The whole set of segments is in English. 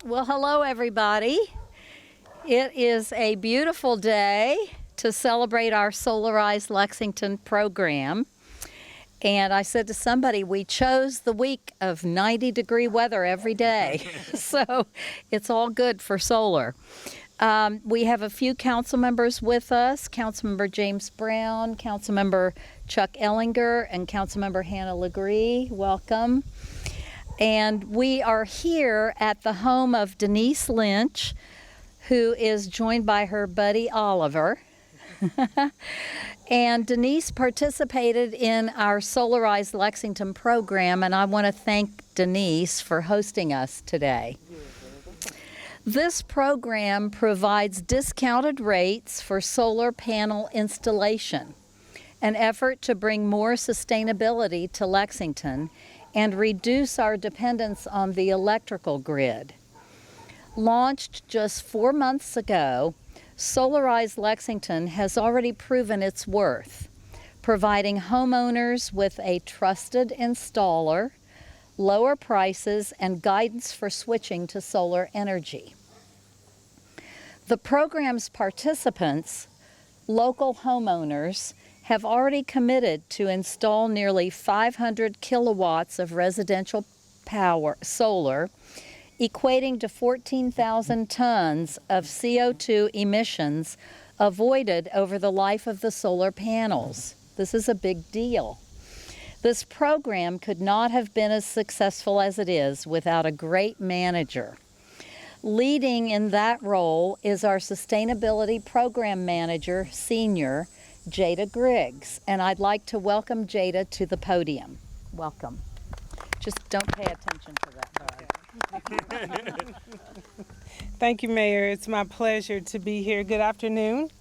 Well, hello, everybody. It is a beautiful day to celebrate our Solarize Lexington program. And I said to somebody, we chose the week of 90-degree weather every day. So it's all good for solar. We have a few council members with us, Councilmember James Brown, Councilmember Chuck Ellinger, and Councilmember Hannah Legree. Welcome. And we are here at the home of Denise Lynch, who is joined by her buddy Oliver. And Denise participated in our Solarize Lexington program, and I want to thank Denise for hosting us today. This program provides discounted rates for solar panel installation, an effort to bring more sustainability to Lexington and reduce our dependence on the electrical grid. Launched just 4 months ago, Solarize Lexington has already proven its worth, providing homeowners with a trusted installer, lower prices, and guidance for switching to solar energy. The program's participants, local homeowners, have already committed to install nearly 500 kilowatts of residential power solar, equating to 14,000 tons of CO2 emissions avoided over the life of the solar panels. This is a big deal. This program could not have been as successful as it is without a great manager. Leading in that role is our Sustainability Program Manager, Senior, Jada Griggs, and I'd like to welcome Jada to the podium. Welcome. Just don't pay attention to that dog. Thank you, Mayor. It's my pleasure to be here. Good afternoon.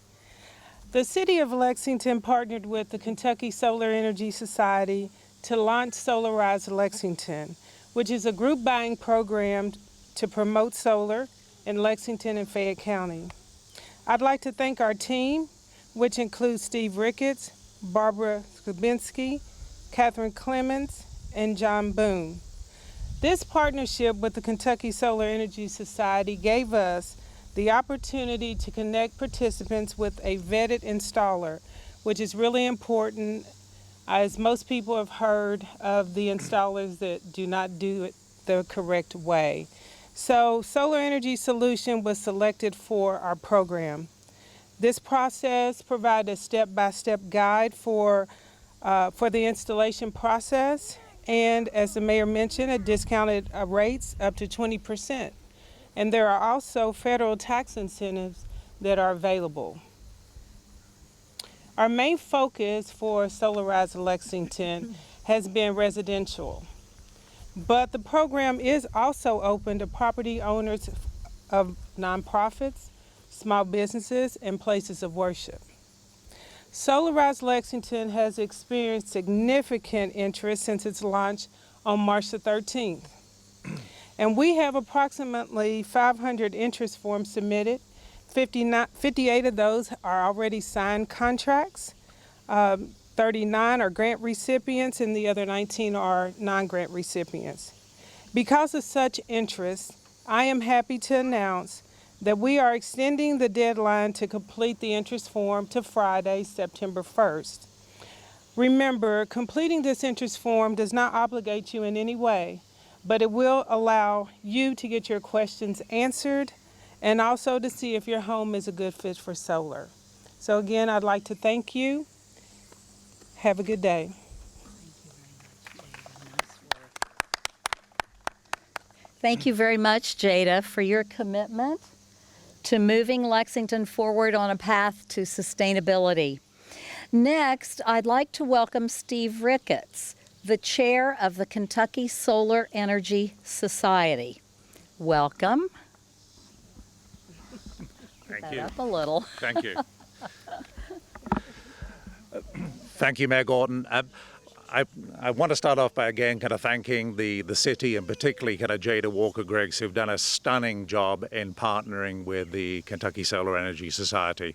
The City of Lexington partnered with the Kentucky Solar Energy Society to launch Solarize Lexington, which is a group buying program to promote solar in Lexington and Fayette County. I'd like to thank our team, which includes Steve Ricketts, Barbara Skubinski, Catherine Clemens, and John Boone. This partnership with the Kentucky Solar Energy Society gave us the opportunity to connect participants with a vetted installer, which is really important, as most people have heard of the installers that do not do it the correct way. So Solar Energy Solution was selected for our program. This process provided a step-by-step guide for the installation process, and as the mayor mentioned, at discounted rates up to 20%. And there are also federal tax incentives that are available. Our main focus for Solarize Lexington has been residential, but the program is also open to property owners of nonprofits, small businesses, and places of worship. Solarize Lexington has experienced significant interest since its launch on March the 13th. And we have approximately 500 interest forms submitted. 58 of those are already signed contracts. 39 are grant recipients, and the other 19 are non-grant recipients. Because of such interest, I am happy to announce that we are extending the deadline to complete the interest form to Friday, September 1st. Remember, completing this interest form does not obligate you in any way, but it will allow you to get your questions answered and also to see if your home is a good fit for solar. So again, I'd like to thank you. Have a good day. Thank you very much, Jada, for your commitment to moving Lexington forward on a path to sustainability. Next, I'd like to welcome Steve Ricketts, the chair of the Kentucky Solar Energy Society. Welcome. Thank you. Up a little. Thank you. Thank you, Mayor Gordon. I want to start off by again kind of thanking the city and particularly kind of Jada Walker-Griggs, who've done a stunning job in partnering with the Kentucky Solar Energy Society.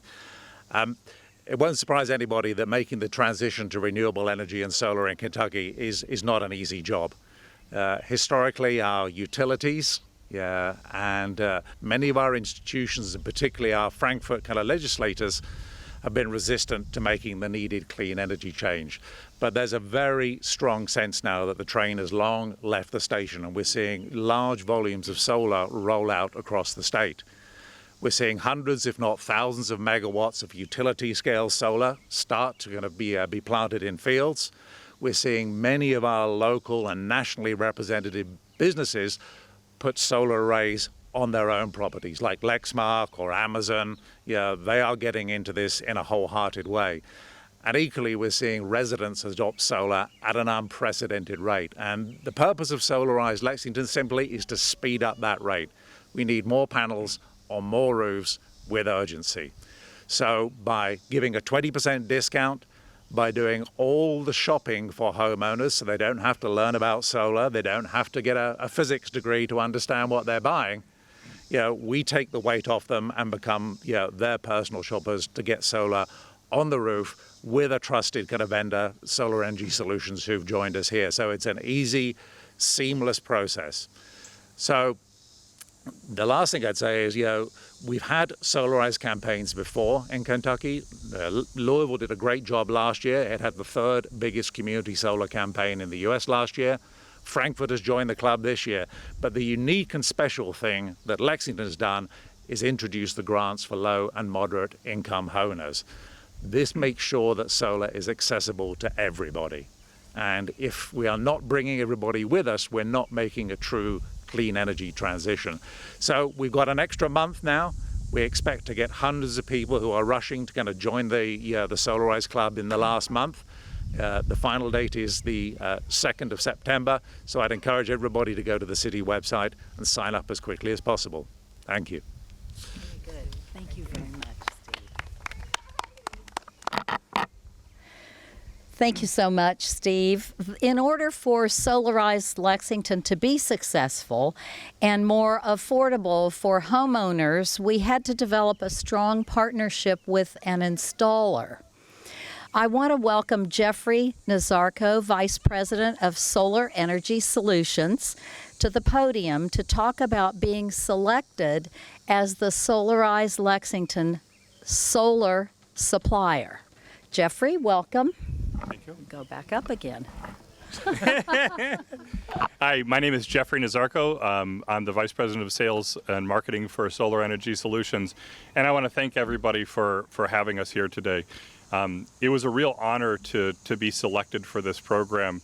It won't surprise anybody that making the transition to renewable energy and solar in Kentucky is not an easy job. Historically, our utilities Yeah, and many of our institutions, and particularly our Frankfurt kind of legislators, have been resistant to making the needed clean energy change. But there's a very strong sense now that the train has long left the station, and we're seeing large volumes of solar roll out across the state. We're seeing hundreds, if not thousands, of megawatts of utility-scale solar start to kind of be planted in fields. We're seeing many of our local and nationally representative businesses put solar arrays on their own properties, like Lexmark or Amazon. Yeah, they are getting into this in a wholehearted way. And equally, we're seeing residents adopt solar at an unprecedented rate. And the purpose of Solarize Lexington simply is to speed up that rate. We need more panels on more roofs with urgency. So by giving a 20% discount, by doing all the shopping for homeowners so they don't have to learn about solar, they don't have to get a physics degree to understand what they're buying, we take the weight off them and become their personal shoppers to get solar on the roof with a trusted kind of vendor, Solar Energy Solutions, who've joined us here. So it's an easy, seamless process. So the last thing I'd say is, we've had Solarize campaigns before in Kentucky. Louisville did a great job last year. It had the third biggest community solar campaign in the U.S. last year. Frankfurt has joined the club this year. But the unique and special thing that Lexington has done is introduce the grants for low and moderate income homeowners. This makes sure that solar is accessible to everybody. And if we are not bringing everybody with us, we're not making a true clean energy transition. So we've got an extra month now. We expect to get hundreds of people who are rushing to kind of join the Solarize Club in the last month. The final date is the 2nd of September, so I'd encourage everybody to go to the city website and sign up as quickly as possible. Thank you. Very good. Thank you very much, Steve. Thank you so much, Steve. In order for Solarize Lexington to be successful and more affordable for homeowners, we had to develop a strong partnership with an installer. I want to welcome Jeffrey Nazarko, Vice President of Solar Energy Solutions, to the podium to talk about being selected as the Solarize Lexington solar supplier. Jeffrey, welcome. Thank you. Go back up again. Hi, my name is Jeffrey Nazarko. I'm the Vice President of Sales and Marketing for Solar Energy Solutions, and I want to thank everybody for having us here today. It was a real honor to be selected for this program.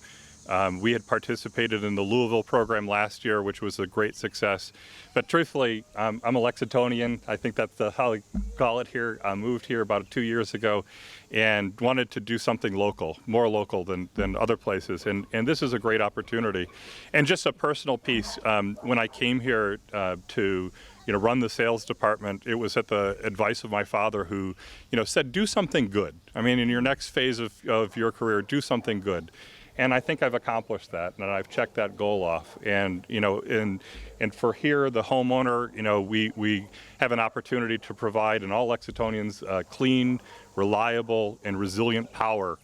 We had participated in the Louisville program last year, which was a great success. But truthfully, I'm a Lexingtonian. I think that's how I call it here. I moved here about 2 years ago and wanted to do something local, more local than other places. And this is a great opportunity. And just a personal piece, when I came here to run the sales department, it was at the advice of my father who, said, do something good. I mean, in your next phase of your career, do something good. And I think I've accomplished that, and I've checked that goal off. And and for here, the homeowner, we have an opportunity to provide in all Lexingtonians clean, reliable, and resilient power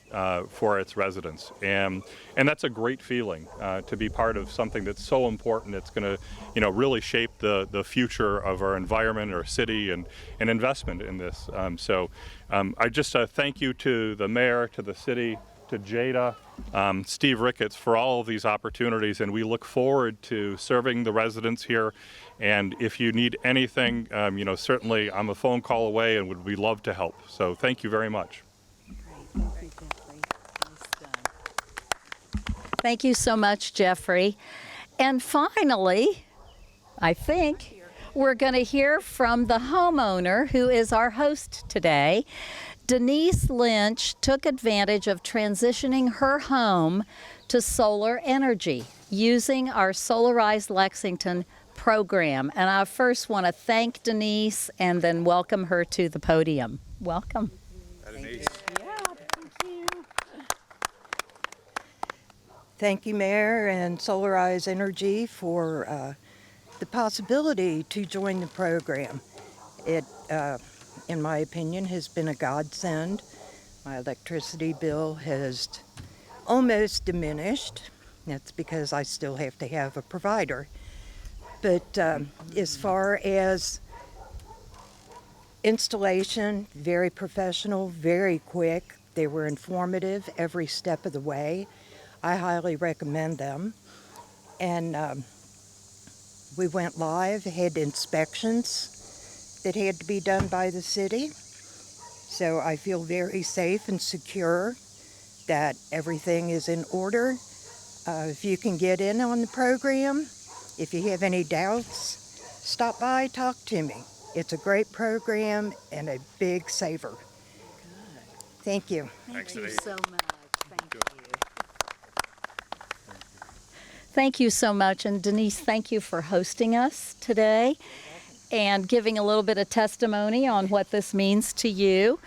for its residents. And that's a great feeling to be part of something that's so important. It's going to really shape the future of our environment, our city, and investment in this. So I just thank you to the mayor, to the city, to Jada, Steve Ricketts for all of these opportunities, and we look forward to serving the residents here. And if you need anything, certainly I'm a phone call away and we love to help. So thank you very much. Great. Thank you, Jeffrey. Nice done. Thank you so much, Jeffrey. And finally, I think we're going to hear from the homeowner who is our host today. Denise Lynch took advantage of transitioning her home to solar energy using our Solarize Lexington program. And I first want to thank Denise and then welcome her to the podium. Welcome. Denise. Thank you, Mayor and Solarize Energy for the possibility to join the program. It in my opinion, has been a godsend. My electricity bill has almost diminished. That's because I still have to have a provider. But as far as installation, very professional, very quick. They were informative every step of the way. I highly recommend them. And we went live, had inspections that had to be done by the city. So I feel very safe and secure that everything is in order. If you can get in on the program, if you have any doubts, stop by, talk to me. It's a great program and a big saver. Thank you. Thank you so much. Thank you. Thank you so much. And Denise, thank you for hosting us today and giving a little bit of testimony on what this means to you.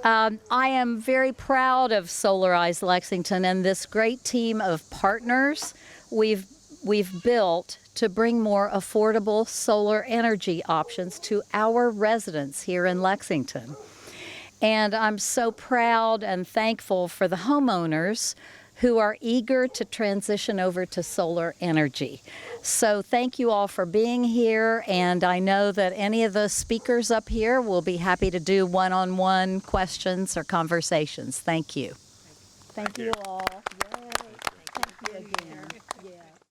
I am very proud of Solarize Lexington and this great team of partners we've built to bring more affordable solar energy options to our residents here in Lexington. And I'm so proud and thankful for the homeowners who are eager to transition over to solar energy. So thank you all for being here, and I know that any of the speakers up here will be happy to do one-on-one questions or conversations. Thank you. Thank you all.